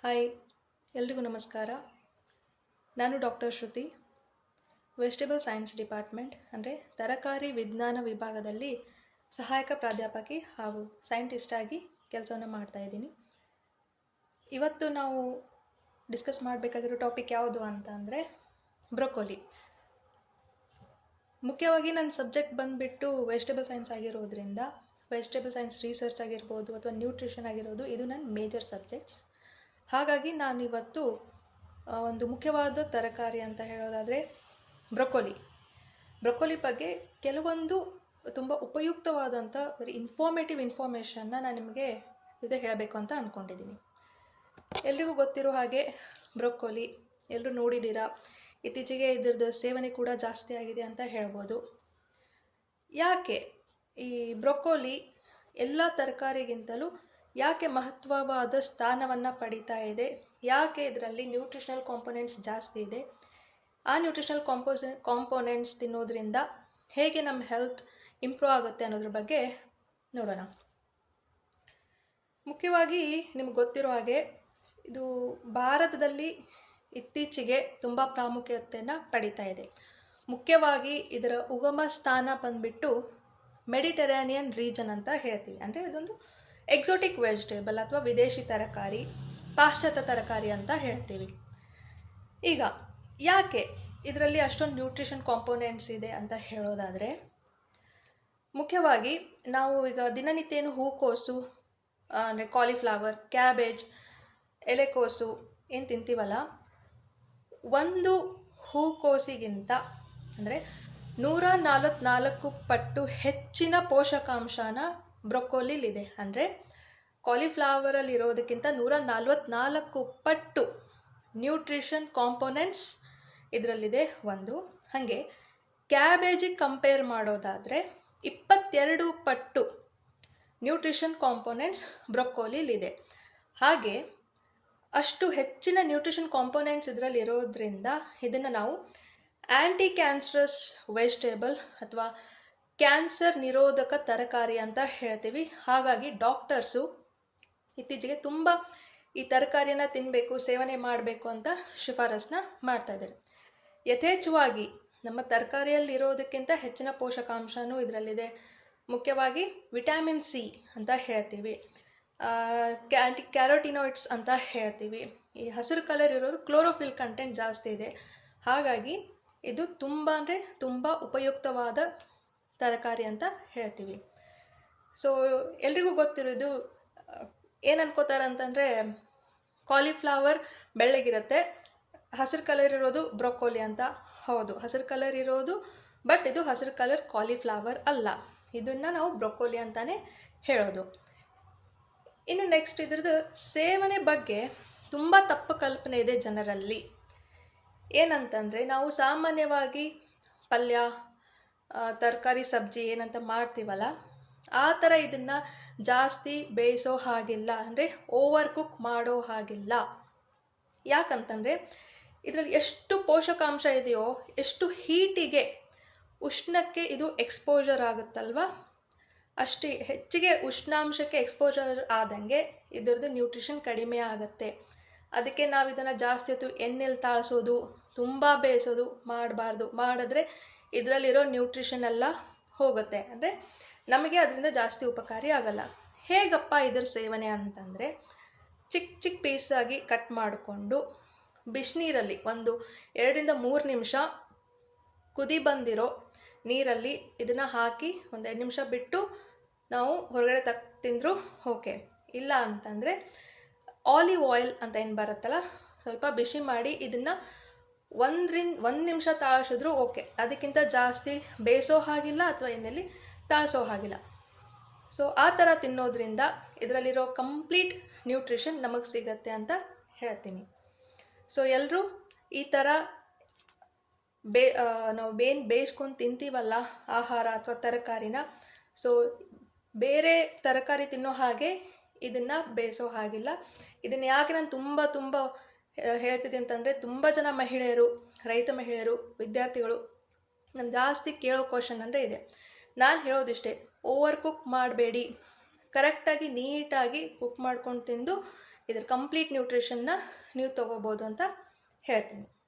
Hi, ಎಲ್ರಿಗೂ ನಮಸ್ಕಾರ. ನಾನು ಡಾಕ್ಟರ್ ಶ್ರುತಿ, ವೆಜಿಟೇಬಲ್ ಸೈನ್ಸ್ ಡಿಪಾರ್ಟ್ಮೆಂಟ್ ಅಂದರೆ ತರಕಾರಿ ವಿಜ್ಞಾನ ವಿಭಾಗದಲ್ಲಿ ಸಹಾಯಕ ಪ್ರಾಧ್ಯಾಪಕಿ ಹಾಗೂ ಸೈಂಟಿಸ್ಟ್ ಆಗಿ ಕೆಲಸವನ್ನು ಮಾಡ್ತಾಯಿದ್ದೀನಿ. ಇವತ್ತು ನಾವು ಡಿಸ್ಕಸ್ ಮಾಡಬೇಕಾಗಿರೋ ಟಾಪಿಕ್ ಯಾವುದು ಅಂತ ಅಂದರೆ ಬ್ರೊಕೊಲಿ. ಮುಖ್ಯವಾಗಿ ನನ್ನ ಸಬ್ಜೆಕ್ಟ್ ಬಂದುಬಿಟ್ಟು ವೆಜಿಟೇಬಲ್ ಸೈನ್ಸ್ ಆಗಿರೋದ್ರಿಂದ ವೆಜಿಟೇಬಲ್ ಸೈನ್ಸ್ ರಿಸರ್ಚ್ ಆಗಿರ್ಬೋದು ಅಥವಾ ನ್ಯೂಟ್ರಿಷನ್ ಆಗಿರೋದು ಇದು ನನ್ನ ಮೇಜರ್ ಸಬ್ಜೆಕ್ಟ್ಸ್. ಹಾಗಾಗಿ ನಾನಿವತ್ತು ಒಂದು ಮುಖ್ಯವಾದ ತರಕಾರಿ ಅಂತ ಹೇಳೋದಾದರೆ ಬ್ರೊಕೊಲಿ ಬಗ್ಗೆ ಕೆಲವೊಂದು ತುಂಬ ಉಪಯುಕ್ತವಾದಂಥ ವೆರಿ ಇನ್ಫಾರ್ಮೇಟಿವ್ ಇನ್ಫಾರ್ಮೇಷನ್ನ ನಾನು ನಿಮಗೆ ಹೇಳಬೇಕು ಅಂತ ಅಂದ್ಕೊಂಡಿದ್ದೀನಿ. ಎಲ್ರಿಗೂ ಗೊತ್ತಿರೋ ಹಾಗೆ ಬ್ರೊಕೊಲಿ ಎಲ್ಲರೂ ನೋಡಿದ್ದೀರಾ. ಇತ್ತೀಚೆಗೆ ಇದರದ್ದು ಸೇವನೆ ಕೂಡ ಜಾಸ್ತಿ ಆಗಿದೆ ಅಂತ ಹೇಳ್ಬೋದು. ಯಾಕೆ ಈ ಬ್ರೊಕೊಲಿ ಎಲ್ಲ ತರಕಾರಿಗಿಂತಲೂ ಯಾಕೆ ಮಹತ್ವವಾದ ಸ್ಥಾನವನ್ನು ಪಡೀತಾ ಇದೆ, ಯಾಕೆ ಇದರಲ್ಲಿ ನ್ಯೂಟ್ರಿಷನಲ್ ಕಾಂಪೊನೆಂಟ್ಸ್ ಜಾಸ್ತಿ ಇದೆ, ಆ ನ್ಯೂಟ್ರಿಷನಲ್ ಕಾಂಪೊನೆಂಟ್ಸ್ ತಿನ್ನೋದ್ರಿಂದ ಹೇಗೆ ನಮ್ಮ ಹೆಲ್ತ್ ಇಂಪ್ರೂವ್ ಆಗುತ್ತೆ ಅನ್ನೋದ್ರ ಬಗ್ಗೆ ನೋಡೋಣ. ಮುಖ್ಯವಾಗಿ ನಿಮ್ಗೆ ಗೊತ್ತಿರೋ ಹಾಗೆ ಇದು ಭಾರತದಲ್ಲಿ ಇತ್ತೀಚೆಗೆ ತುಂಬ ಪ್ರಾಮುಖ್ಯತೆಯನ್ನು ಪಡೀತಾ ಇದೆ. ಮುಖ್ಯವಾಗಿ ಇದರ ಉಗಮ ಸ್ಥಾನ ಬಂದುಬಿಟ್ಟು ಮೆಡಿಟರೇನಿಯನ್ ರೀಜನ್ ಅಂತ ಹೇಳ್ತೀವಿ. ಅಂದರೆ ಇದೊಂದು ಎಕ್ಸೋಟಿಕ್ ವೆಜಿಟೇಬಲ್ ಅಥವಾ ವಿದೇಶಿ ತರಕಾರಿ, ಪಾಶ್ಚಾತ್ಯ ತರಕಾರಿ ಅಂತ ಹೇಳ್ತೀವಿ. ಈಗ ಯಾಕೆ ಇದರಲ್ಲಿ ಅಷ್ಟೊಂದು ನ್ಯೂಟ್ರಿಷನ್ ಕಾಂಪೊನೆಂಟ್ಸ್ ಇದೆ ಅಂತ ಹೇಳೋದಾದರೆ, ಮುಖ್ಯವಾಗಿ ನಾವು ಈಗ ದಿನನಿತ್ಯ ಏನು ಹೂಕೋಸು ಅಂದರೆ ಕಾಲಿಫ್ಲವರ್, ಕ್ಯಾಬೇಜ್, ಎಲೆಕೋಸು ಏನು ತಿಂತೀವಲ್ಲ, ಒಂದು ಹೂಕೋಸಿಗಿಂತ ಅಂದರೆ 144 ಪಟ್ಟು ಹೆಚ್ಚಿನ ಪೋಷಕಾಂಶನ ಬ್ರೊಕೊಲಿಲಿದೆ. ಅಂದರೆ ಕಾಲಿಫ್ಲವರಲ್ಲಿ ಇರೋದಕ್ಕಿಂತ 144 ಪಟ್ಟು ನ್ಯೂಟ್ರಿಷನ್ ಕಾಂಪೊನೆಂಟ್ಸ್ ಇದರಲ್ಲಿದೆ ಒಂದು. ಹಾಗೆ ಕ್ಯಾಬೇಜಿಗೆ ಕಂಪೇರ್ ಮಾಡೋದಾದರೆ 22 ಪಟ್ಟು ನ್ಯೂಟ್ರಿಷನ್ ಕಾಂಪೊನೆಂಟ್ಸ್ ಬ್ರೊಕೊಲಿಲಿದೆ. ಹಾಗೆ ಅಷ್ಟು ಹೆಚ್ಚಿನ ನ್ಯೂಟ್ರಿಷನ್ ಕಾಂಪೊನೆಂಟ್ಸ್ ಇದರಲ್ಲಿ ಇರೋದ್ರಿಂದ ಇದನ್ನು ನಾವು ಆ್ಯಂಟಿ ಕ್ಯಾನ್ಸರಸ್ ವೆಜಿಟೇಬಲ್ ಅಥವಾ ಕ್ಯಾನ್ಸರ್ ನಿರೋಧಕ ತರಕಾರಿ ಅಂತ ಹೇಳ್ತೀವಿ. ಹಾಗಾಗಿ ಡಾಕ್ಟರ್ಸು ಇತ್ತೀಚೆಗೆ ತುಂಬ ಈ ತರಕಾರಿಯನ್ನು ತಿನ್ನಬೇಕು, ಸೇವನೆ ಮಾಡಬೇಕು ಅಂತ ಶಿಫಾರಸನ್ನ ಮಾಡ್ತಾಯಿದ್ದಾರೆ. ಯಥೇಚ್ಛವಾಗಿ ನಮ್ಮ ತರಕಾರಿಯಲ್ಲಿರೋದಕ್ಕಿಂತ ಹೆಚ್ಚಿನ ಪೋಷಕಾಂಶನೂ ಇದರಲ್ಲಿದೆ. ಮುಖ್ಯವಾಗಿ ವಿಟಮಿನ್ ಸಿ ಅಂತ ಹೇಳ್ತೀವಿ, ಆ್ಯಂಟಿ ಕ್ಯಾರೋಟಿನಾಯ್ಡ್ಸ್ ಅಂತ ಹೇಳ್ತೀವಿ. ಈ ಹಸಿರು ಕಲರ್ ಇರೋರು ಕ್ಲೋರೋಫಿಲ್ ಕಂಟೆಂಟ್ ಜಾಸ್ತಿ ಇದೆ. ಹಾಗಾಗಿ ಇದು ತುಂಬ ಉಪಯುಕ್ತವಾದ ತರಕಾರಿ ಅಂತ ಹೇಳ್ತೀವಿ. ಸೊ ಎಲ್ರಿಗೂ ಗೊತ್ತಿರೋದು ಏನು ಅನ್ಕೋತಾರೆ ಅಂತಂದರೆ, ಕಾಲಿಫ್ಲವರ್ ಬೆಳ್ಳಗಿರುತ್ತೆ, ಹಸಿರು ಕಲರ್ ಇರೋದು ಬ್ರೊಕೊಲಿ ಅಂತ. ಹೌದು, ಹಸಿರು ಕಲರ್ ಇರೋದು, ಬಟ್ ಇದು ಹಸಿರು ಕಲರ್ ಕಾಲಿಫ್ಲವರ್ ಅಲ್ಲ. ಇದನ್ನು ನಾವು ಬ್ರೊಕೊಲಿ ಅಂತಲೇ ಹೇಳೋದು. ಇನ್ನು ನೆಕ್ಸ್ಟ್ ಇದ್ರದ್ದು ಸೇವನೆ ಬಗ್ಗೆ ತುಂಬ ತಪ್ಪು ಕಲ್ಪನೆ ಇದೆ ಜನರಲ್ಲಿ. ಏನಂತಂದರೆ, ನಾವು ಸಾಮಾನ್ಯವಾಗಿ ಪಲ್ಯ, ತರಕಾರಿ, ಸಬ್ಜಿ ಏನಂತ ಮಾಡ್ತೀವಲ್ಲ, ಆ ಥರ ಇದನ್ನು ಜಾಸ್ತಿ ಬೇಯಿಸೋ ಹಾಗಿಲ್ಲ, ಅಂದರೆ ಓವರ್ ಕುಕ್ ಮಾಡೋ ಹಾಗಿಲ್ಲ. ಯಾಕಂತಂದರೆ ಇದರಲ್ಲಿ ಎಷ್ಟು ಪೋಷಕಾಂಶ ಇದೆಯೋ, ಎಷ್ಟು ಹೀಟಿಗೆ, ಉಷ್ಣಕ್ಕೆ ಇದು ಎಕ್ಸ್ಪೋಜರ್ ಆಗುತ್ತಲ್ವ, ಅಷ್ಟೇ ಹೆಚ್ಚಿಗೆ ಉಷ್ಣಾಂಶಕ್ಕೆ ಎಕ್ಸ್ಪೋಜರ್ ಆದಂಗೆ ಇದರದ್ದು ನ್ಯೂಟ್ರಿಷನ್ ಕಡಿಮೆ ಆಗುತ್ತೆ. ಅದಕ್ಕೆ ನಾವು ಇದನ್ನು ಜಾಸ್ತಿ ಹೊತ್ತು ಎಣ್ಣೆಲಿ ತಾಳಿಸೋದು, ತುಂಬ ಬೇಯಿಸೋದು ಮಾಡಬಾರ್ದು. ಮಾಡಿದ್ರೆ ಇದರಲ್ಲಿರೋ ನ್ಯೂಟ್ರಿಷನ್ ಎಲ್ಲ ಹೋಗುತ್ತೆ, ಅಂದರೆ ನಮಗೆ ಅದರಿಂದ ಜಾಸ್ತಿ ಉಪಕಾರಿ ಆಗಲ್ಲ. ಹೇಗಪ್ಪ ಇದರ ಸೇವನೆ ಅಂತಂದರೆ, ಚಿಕ್ಕ ಪೀಸಾಗಿ ಕಟ್ ಮಾಡಿಕೊಂಡು ಬಿಸಿನೀರಲ್ಲಿ ಒಂದು 2-3 ನಿಮಿಷ ಕುದಿ ಬಂದಿರೋ ನೀರಲ್ಲಿ ಇದನ್ನು ಹಾಕಿ ಒಂದು 2 ನಿಮಿಷ ಬಿಟ್ಟು ನಾವು ಹೊರಗಡೆ ತಿಂದರೂ ಓಕೆ. ಇಲ್ಲ ಅಂತಂದರೆ ಆಲಿವ್ ಆಯಿಲ್ ಅಂತ ಏನು ಬರುತ್ತಲ್ಲ, ಸ್ವಲ್ಪ ಬಿಸಿ ಮಾಡಿ ಇದನ್ನು 1 ನಿಮಿಷ ತಾಳಿಸಿದ್ರೂ ಓಕೆ. ಅದಕ್ಕಿಂತ ಜಾಸ್ತಿ ಬೇಯಿಸೋ ಹಾಗಿಲ್ಲ ಅಥವಾ ಎಣ್ಣೆಯಲ್ಲಿ ತಾಳಿಸೋ ಹಾಗಿಲ್ಲ. ಸೊ ಆ ಥರ ತಿನ್ನೋದ್ರಿಂದ ಇದರಲ್ಲಿರೋ ಕಂಪ್ಲೀಟ್ ನ್ಯೂಟ್ರಿಷನ್ ನಮಗೆ ಸಿಗತ್ತೆ ಅಂತ ಹೇಳ್ತೀನಿ. ಸೊ ಎಲ್ಲರೂ ಈ ಥರ ನಾವು ಬೇಯಿಸ್ಕೊಂಡು ತಿಂತೀವಲ್ಲ ಆಹಾರ ಅಥವಾ ತರಕಾರಿನ, ಸೊ ಬೇರೆ ತರಕಾರಿ ತಿನ್ನೋ ಹಾಗೆ ಇದನ್ನು ಬೇಯಿಸೋ ಹಾಗಿಲ್ಲ. ಇದನ್ನು ಯಾಕೆ ನಾನು ತುಂಬ ಹೇಳ್ತಿದ್ದೆ ಅಂತಂದರೆ, ತುಂಬ ಜನ ಮಹಿಳೆಯರು, ರೈತ ಮಹಿಳೆಯರು, ವಿದ್ಯಾರ್ಥಿಗಳು ನಾನು ಜಾಸ್ತಿ ಕೇಳೋ ಕ್ವಶನ್ ಅಂದರೆ ಇದೆ. ನಾನು ಹೇಳೋದಿಷ್ಟೇ, ಓವರ್ ಕುಕ್ ಮಾಡಬೇಡಿ, ಕರೆಕ್ಟಾಗಿ ನೀಟಾಗಿ ಕುಕ್ ಮಾಡ್ಕೊಂಡು ತಿಂದು ಇದರ ಕಂಪ್ಲೀಟ್ ನ್ಯೂಟ್ರಿಷನ್ನ ನೀವು ತೊಗೋಬೋದು ಅಂತ ಹೇಳ್ತೀನಿ.